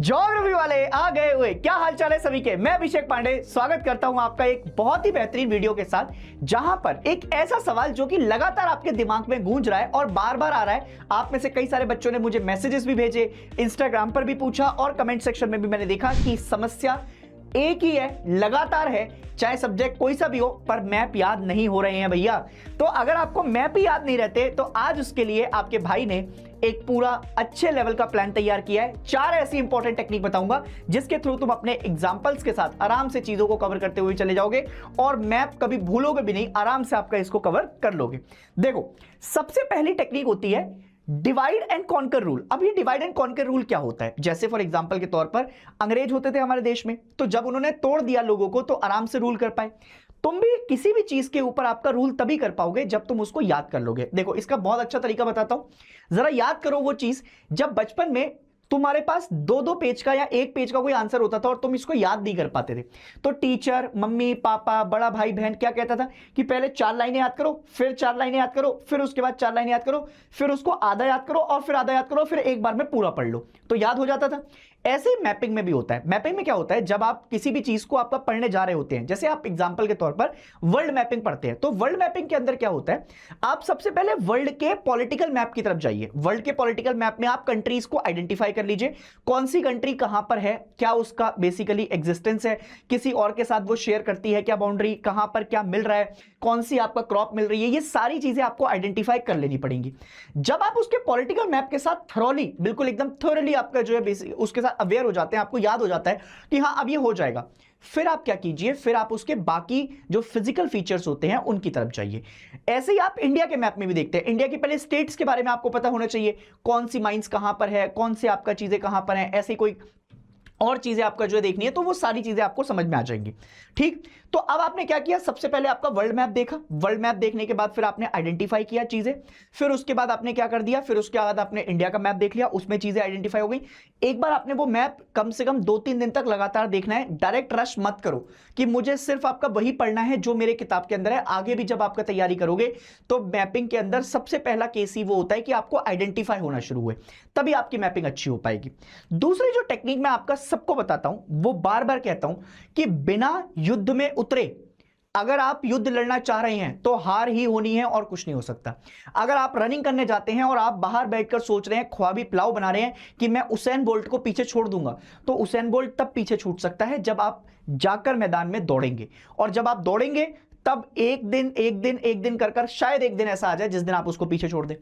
Geography वाले आ गए हुए। क्या हाल चाल है सभी के। मैं अभिषेक पांडे स्वागत करता हूं आपका एक बहुत ही बेहतरीन वीडियो के साथ, जहां पर एक ऐसा सवाल जो कि लगातार आपके दिमाग में गूंज रहा है और बार बार आ रहा है। आप में से कई सारे बच्चों ने मुझे मैसेजेस भी भेजे, इंस्टाग्राम पर भी पूछा और कमेंट सेक्शन में भी मैंने देखा कि समस्या एक ही है, लगातार है, चाहे सब्जेक्ट कोई सा भी हो, पर मैप याद नहीं हो रहे हैं भैया। तो अगर आपको मैप ही याद नहीं रहते तो आज उसके लिए आपके भाई ने एक पूरा अच्छे लेवल का प्लान तैयार किया है। 4 ऐसी इंपॉर्टेंट टेक्निक बताऊंगा जिसके थ्रू तुम अपने एग्जांपल्स के साथ आराम से चीजों को कवर करते हुए चले जाओगे और मैप कभी भूलोगे भी नहीं, आराम से आपका इसको कवर कर लोगे। देखो, सबसे पहली टेक्निक होती है डिवाइड एंड कॉन्कर रूल। अब ये डिवाइड एंड कॉन्कर रूल क्या होता है? जैसे फॉर एग्जांपल के तौर पर अंग्रेज होते थे हमारे देश में, तो जब उन्होंने तोड़ दिया लोगों को तो आराम से रूल कर पाए। तुम भी किसी भी चीज के ऊपर आपका रूल तभी कर पाओगे जब तुम उसको याद कर लोगे। देखो, इसका बहुत अच्छा तरीका बताता हूं, जरा याद करो वो चीज जब बचपन में तुम्हारे पास 2-2 पेज का या 1 पेज का कोई आंसर होता था और तुम इसको याद नहीं कर पाते थे, तो टीचर, मम्मी, पापा, बड़ा भाई, बहन क्या कहता था कि पहले 4 लाइनें याद करो, फिर 4 लाइनें याद करो, फिर उसके बाद 4 लाइनें याद करो, फिर उसको आधा याद करो और फिर आधा याद करो, फिर एक बार में पूरा पढ़ लो, तो याद हो जाता था। ऐसे ही मैपिंग में भी होता है। मैपिंग में क्या होता है, जब आप किसी भी चीज को आपका पढ़ने जा रहे होते हैं, जैसे आप एग्जांपल के तौर पर वर्ल्ड मैपिंग पढ़ते हैं, तो वर्ल्ड मैपिंग के अंदर क्या होता है, आप सबसे पहले वर्ल्ड के पॉलिटिकल मैप की तरफ जाइए। वर्ल्ड के पॉलिटिकल मैप में आप कंट्रीज को आइडेंटिफाई कर लीजिए, कौन सी कंट्री कहां पर है, क्या उसका बेसिकली एग्जिस्टेंस है, किसी और के साथ वो शेयर करती है क्या बाउंड्री, कहां पर क्या मिल रहा है, कौन सी आपका क्रॉप मिल रही है, ये सारी चीजें आपको आइडेंटिफाई कर लेनी पड़ेंगी। जब आप उसके पॉलिटिकल मैप के साथ थॉरली, बिल्कुल एकदम थॉरली आपका जो है उसके साथ अवेयर हो जाते हैं, आपको याद हो जाता है कि हां अब ये हो जाएगा, फिर आप क्या कीजिए, फिर आप उसके बाकी जो फिजिकल फीचर्स होते हैं उनकी तरफ जाइए। ऐसे ही आप इंडिया के मैप में भी देखते हैं। इंडिया के पहले स्टेट्स के बारे में आपको पता होना चाहिए, कौन सी माइंस कहां पर है, कौन से आपका चीजें कहां पर है, ऐसी कोई और चीजें आपका जो है देखनी है, तो वो सारी चीजें आपको समझ में आ जाएंगी। ठीक, तो अब आपने क्या किया, सबसे पहले आपका वर्ल्ड मैप देखा, वर्ल्ड मैप देखने के बाद फिर आपने आइडेंटिफाई किया चीजें, फिर उसके बाद आपने क्या कर दिया, फिर उसके बाद आपने इंडिया का मैप देख लिया, उसमें चीजें आइडेंटिफाई हो गई। एक बार आपने वो मैप कम से कम 2-3 दिन तक लगातार देखना है। डायरेक्ट रश मत करो कि मुझे सिर्फ आपका वही पढ़ना है जो मेरे किताब के अंदर है। आगे भी जब आपका तैयारी करोगे तो मैपिंग के अंदर सबसे पहला केस ही वो होता है कि आपको आइडेंटिफाई होना शुरू हुए, तभी आपकी मैपिंग अच्छी हो पाएगी। दूसरी जो टेक्निक मैं आपका सबको बताता हूं, वो बार बार कहता हूं कि बिना युद्ध में उतरे अगर आप युद्ध लड़ना चाह रहे हैं तो हार ही होनी है और कुछ नहीं हो सकता। अगर आप रनिंग करने जाते हैं और आप बाहर बैठकर सोच रहे हैं, ख्वाबी प्लाव बना रहे हैं कि मैं उसेन बोल्ट को पीछे छोड़ दूंगा, तो उसेन बोल्ट तब पीछे छूट सकता है जब आप जाकर मैदान में दौड़ेंगे। और जब आप दौड़ेंगे तब एक दिन कर शायद एक दिन ऐसा आ जाए जिस दिन आप उसको पीछे छोड़ दें।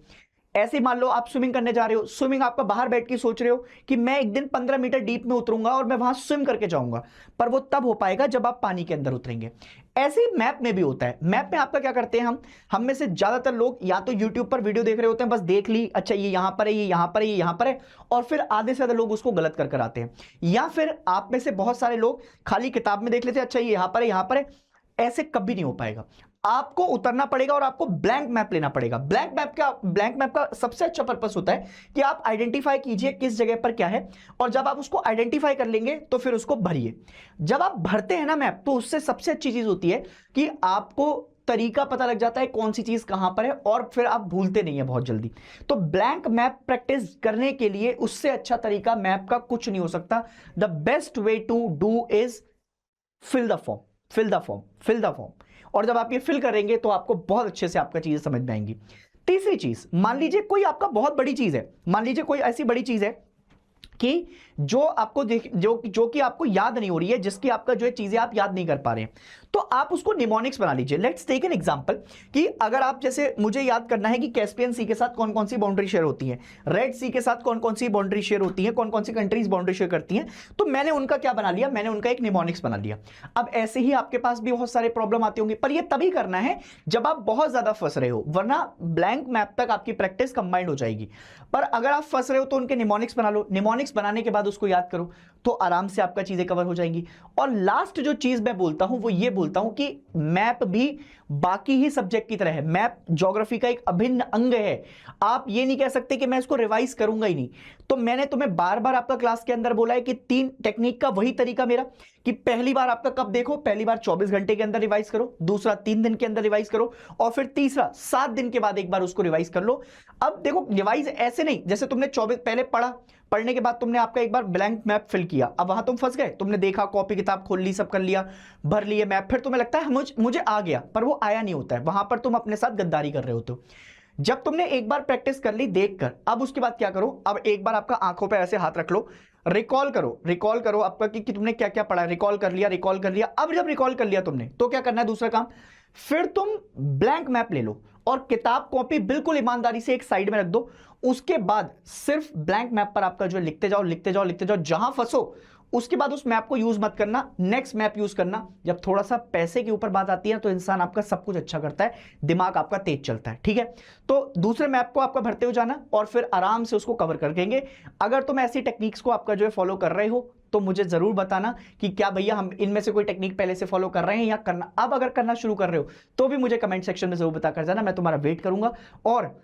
ऐसे मान लो आप स्विमिंग करने जा रहे हो, स्विमिंग आपका बाहर बैठ के सोच रहे हो कि मैं एक दिन 15 मीटर डीप में उतरूंगा और मैं वहां स्विम करके जाऊंगा, पर वो तब हो पाएगा जब आप पानी के अंदर उतरेंगे। ऐसे ही मैप में भी होता है। मैप में आपका क्या करते हैं, हम में से ज्यादातर लोग या तो यूट्यूब पर वीडियो देख रहे होते हैं, बस देख ली, अच्छा ये यहां पर है, ये यहां पर है, ये यहां पर है, और फिर आधे से ज्यादा लोग उसको गलत कर आते हैं। या फिर आप में से बहुत सारे लोग खाली किताब में देख लेते हैं, अच्छा ये यहां पर है, यहां पर है। ऐसे कभी नहीं हो पाएगा। आपको उतरना पड़ेगा और आपको ब्लैंक मैप लेना पड़ेगा। ब्लैंक मैप का सबसे अच्छा पर्पस होता है कि आप आइडेंटिफाई कीजिए किस जगह पर क्या है, और जब आप उसको आइडेंटिफाई कर लेंगे तो फिर उसको भरिए। जब आप भरते हैं ना मैप, तो उससे सबसे अच्छी चीज होती है कि आपको तरीका पता लग जाता है कौन सी चीज कहां पर है, और फिर आप भूलते नहीं है बहुत जल्दी। तो ब्लैंक मैप प्रैक्टिस करने के लिए उससे अच्छा तरीका मैप का कुछ नहीं हो सकता। The best way to do is fill the form. और जब आप ये फिल करेंगे तो आपको बहुत अच्छे से आपका चीजें समझ में आएंगी। तीसरी चीज, मान लीजिए कोई आपका बहुत बड़ी चीज है, मान लीजिए कोई ऐसी बड़ी चीज है कि जो आपको जो कि आपको याद नहीं हो रही है, जिसकी आपका जो है चीजें आप याद नहीं कर पा रहे हैं, तो आप उसको निमोनिक्स बना लीजिए। लेट्स टेक एन एग्जांपल कि अगर आप, जैसे मुझे याद करना है कि कैस्पियन सी के साथ कौन कौन सी बाउंड्री शेयर होती है, रेड सी के साथ कौन कौन सी बाउंड्री शेयर होती है, कौन कौन सी कंट्रीज बाउंड्री शेयर करती हैं, तो मैंने उनका क्या बना लिया, मैंने उनका एक निमोनिक्स बना लिया। अब ऐसे ही आपके पास भी बहुत सारे प्रॉब्लम आती होंगी, पर ये तभी करना है जब आप बहुत ज्यादा फंस रहे हो, वरना ब्लैंक मैप तक आपकी प्रैक्टिस कंबाइंड हो जाएगी। पर अगर आप फंस रहे हो तो उनके निमोनिक्स बना लो, निमोनिक्स बनाने के बाद उसको याद करो, तो आराम से आपका चीजें कवर हो जाएंगी। और लास्ट जो चीज मैं बोलता हूं वो ये बोलता हूं कि मैप भी बाकी ही सब्जेक्ट की तरह है। मैप ज्योग्राफी का एक अभिन्न अंग है। आप ये नहीं कह सकते कि मैं इसको रिवाइज करूंगा ही नहीं। तो मैंने तुम्हें बार बार आपका क्लास के अंदर बोला है कि 3 टेक्निक का वही तरीका मेरा कि पहली बार आपका कब देखो, पहली बार 24 घंटे के अंदर रिवाइज करो, दूसरा 3 दिन के अंदर रिवाइज करो, और फिर तीसरा 7 दिन के बाद एक बार उसको रिवाइज कर लो। अब देखो रिवाइज ऐसे नहीं जैसे तुमने 24 पहले पढ़ने के बाद तुमने आपका एक बार ब्लैंक मैप फिल किया, अब वहां तुम फंस गए, तुमने देखा, कॉपी किताब खोल ली, सब कर लिया, भर लिए मैप, फिर तुम्हें लगता है मुझे आ गया, पर वो आया नहीं होता है, वहां पर तुम अपने साथ गद्दारी कर रहे होते हो। जब तुमने एक बार प्रैक्टिस कर ली देखकर, अब उसके बाद क्या करो, अब एक बार आपका आंखों पे ऐसे हाथ रख लो, रिकॉल करो आपका कि तुमने क्या क्या पढ़ा है, रिकॉल कर लिया। अब जब रिकॉल कर लिया तुमने, तो क्या करना है दूसरा काम, फिर तुम ब्लैंक मैप ले लो और किताब कॉपी बिल्कुल ईमानदारी से एक साइड में रख दो। उसके बाद सिर्फ ब्लैंक मैप पर आपका जो है लिखते जाओ, जहां फंसो उसके बाद उस मैप को यूज मत करना, नेक्स्ट मैप यूज करना। जब थोड़ा सा पैसे के ऊपर बात आती है तो इंसान आपका सब कुछ अच्छा करता है, दिमाग आपका तेज चलता है, ठीक है। तो दूसरे मैप को आपका भरते हो जाना और फिर आराम से उसको कवर कर देंगे। अगर तुम ऐसी टेक्निक्स को आपका जो है फॉलो कर रहे हो तो मुझे जरूर बताना कि क्या भैया हम इनमें से कोई टेक्निक पहले से फॉलो कर रहे हैं या करना, अब अगर करना शुरू कर रहे हो तो भी मुझे कमेंट सेक्शन में जरूर बताकर जाना, मैं तुम्हारा वेट करूंगा। और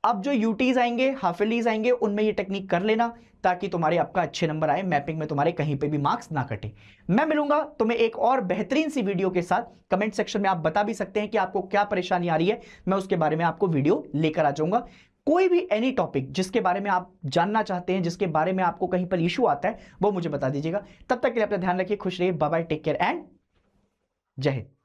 अब जो यूटीज आएंगे, हाफिलीज आएंगे, उनमें ये टेक्निक कर लेना ताकि तुम्हारे आपका अच्छे नंबर आए, मैपिंग में तुम्हारे कहीं पे भी मार्क्स ना कटे। मैं मिलूंगा तुम्हें एक और बेहतरीन सी वीडियो के साथ। कमेंट सेक्शन में आप बता भी सकते हैं कि आपको क्या परेशानी आ रही है, मैं उसके बारे में आपको वीडियो लेकर आ जाऊंगा। कोई भी एनी टॉपिक जिसके बारे में आप जानना चाहते हैं, जिसके बारे में आपको कहीं पर इशू आता है, वो मुझे बता दीजिएगा। तब तक के लिए अपना ध्यान रखिए, खुश रहिए, bye bye, take care and जय हिंद।